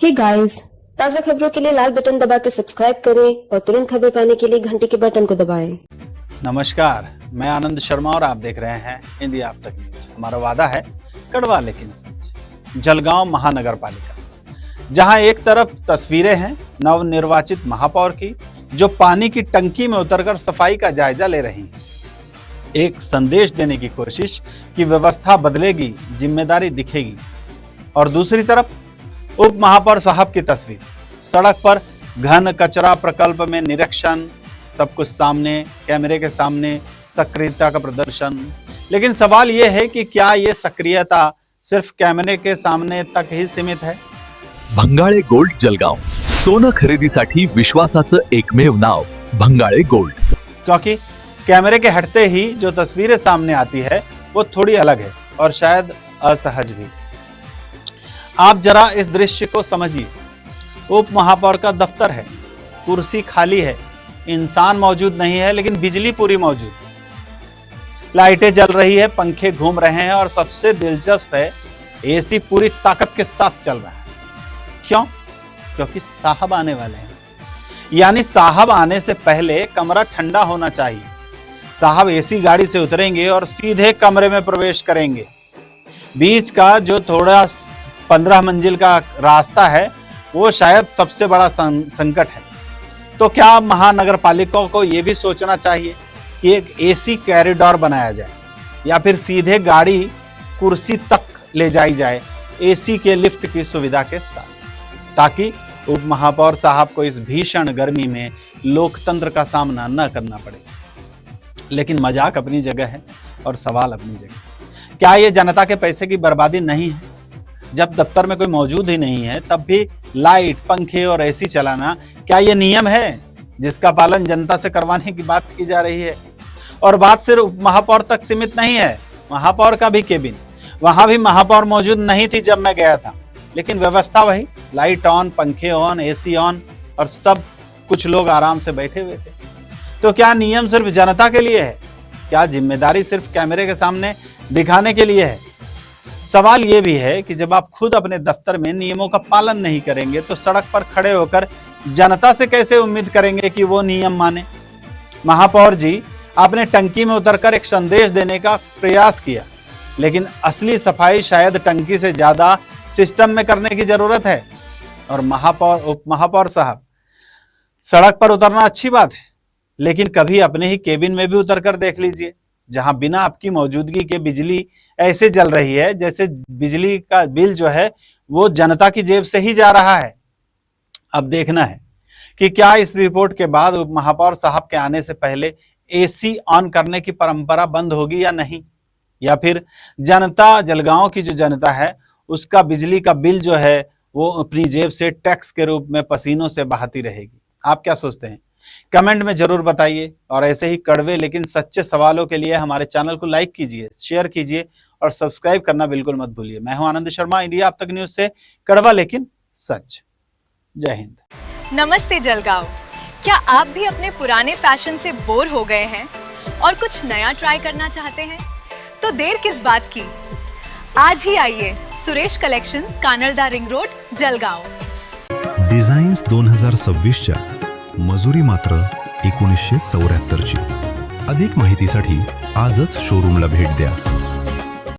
Hey guys, ताज़ा खबरों के लिए लाल बटन दबाकर सब्सक्राइब करें और तुरंत खबर पाने के लिए घंटी के बटन को दबाएं। नमस्कार, मैं आनंद शर्मा और आप देख रहे हैं इंडिया अब तक न्यूज। हमारा वादा है कड़वा लेकिन सच। जलगांव महानगर पालिका, जहां एक तरफ तस्वीरें हैं नवनिर्वाचित महापौर की, जो पानी की टंकी में उतरकर सफाई का जायजा ले रही हैं। एक संदेश देने की कोशिश कि व्यवस्था बदलेगी, जिम्मेदारी दिखेगी। और दूसरी तरफ उप महापौर साहब की तस्वीर, सड़क पर घन कचरा प्रकल्प में निरीक्षण, सब कुछ सामने, कैमरे के सामने सक्रियता का प्रदर्शन। लेकिन सवाल यह है कि क्या यह सक्रियता सिर्फ कैमरे के सामने तक ही सीमित है? भंगाळे गोल्ड जलगांव, सोनं खरेदीसाठी विश्वासाचं एकमेव नाव भंगाळे गोल्ड। क्योंकि कैमरे के हटते ही जो तस्वीरें सामने आती है वो थोड़ी अलग है और शायद असहज भी। आप जरा इस दृश्य को समझिए। उप महापौर का दफ्तर है, कुर्सी खाली है, इंसान मौजूद नहीं है, लेकिन बिजली पूरी मौजूद है। लाइटें जल रही है, पंखे घूम रहे हैं और सबसे दिलचस्प है, एसी पूरी ताकत के साथ चल रहा है। क्यों? क्योंकि साहब आने वाले हैं। यानी साहब आने से पहले कमरा ठंडा होना चाहिए। साहब एसी गाड़ी से उतरेंगे और सीधे कमरे में प्रवेश करेंगे। बीच का जो थोड़ा 15 मंजिल का रास्ता है वो शायद सबसे बड़ा संकट है। तो क्या महानगर पालिका को यह भी सोचना चाहिए कि एक एसी कॉरिडोर बनाया जाए या फिर सीधे गाड़ी कुर्सी तक ले जाई जाए एसी के लिफ्ट की सुविधा के साथ, ताकि उप महापौर साहब को इस भीषण गर्मी में लोकतंत्र का सामना न करना पड़े। लेकिन मजाक अपनी जगह है और सवाल अपनी जगह। क्या ये जनता के पैसे की बर्बादी नहीं है? जब दफ्तर में कोई मौजूद ही नहीं है तब भी लाइट, पंखे और एसी चलाना, क्या ये नियम है जिसका पालन जनता से करवाने की बात की जा रही है? और बात सिर्फ महापौर तक सीमित नहीं है, महापौर का भी केबिन। वहां भी महापौर मौजूद नहीं थी जब मैं गया था, लेकिन व्यवस्था वही, लाइट ऑन, पंखे ऑन, एसी ऑन और सब कुछ लोग आराम से बैठे हुए थे। तो क्या नियम सिर्फ जनता के लिए है? क्या जिम्मेदारी सिर्फ कैमरे के सामने दिखाने के लिए है? सवाल यह भी है कि जब आप खुद अपने दफ्तर में नियमों का पालन नहीं करेंगे तो सड़क पर खड़े होकर जनता से कैसे उम्मीद करेंगे कि वो नियम माने? महापौर जी, आपने टंकी में उतरकर एक संदेश देने का प्रयास किया, लेकिन असली सफाई शायद टंकी से ज्यादा सिस्टम में करने की जरूरत है। और महापौर, उप महापौर साहब, सड़क पर उतरना अच्छी बात है, लेकिन कभी अपने ही केबिन में भी उतर कर देख लीजिए, जहां बिना आपकी मौजूदगी के बिजली ऐसे जल रही है जैसे बिजली का बिल जो है वो जनता की जेब से ही जा रहा है। अब देखना है कि क्या इस रिपोर्ट के बाद उप महापौर साहब के आने से पहले एसी ऑन करने की परंपरा बंद होगी या नहीं, या फिर जनता, जलगांव की जो जनता है उसका बिजली का बिल जो है वो अपनी जेब से टैक्स के रूप में पसीनों से बहाती रहेगी। आप क्या सोचते हैं? कमेंट में जरूर बताइए। और ऐसे ही कड़वे लेकिन सच्चे सवालों के लिए हमारे चैनल को लाइक कीजिए, शेयर कीजिए और सब्सक्राइब करना बिल्कुल मत भूलिए। मैं हूं आनंद शर्मा, इंडिया अब तक न्यूज से कड़वा लेकिन सच। जय हिंद। नमस्ते जलगांव, क्या आप भी अपने पुराने फैशन से बोर हो गए हैं और कुछ नया ट्राई करना चाहते हैं? तो देर किस बात की, आज ही आइए सुरेश कलेक्शन, कानरदा रिंग रोड, जलगांव। डिझाईन्स 2026च्या मजुरी मात्र 1974ची। अधिक माहितीसाठी आजच शोरूमला भेट द्या।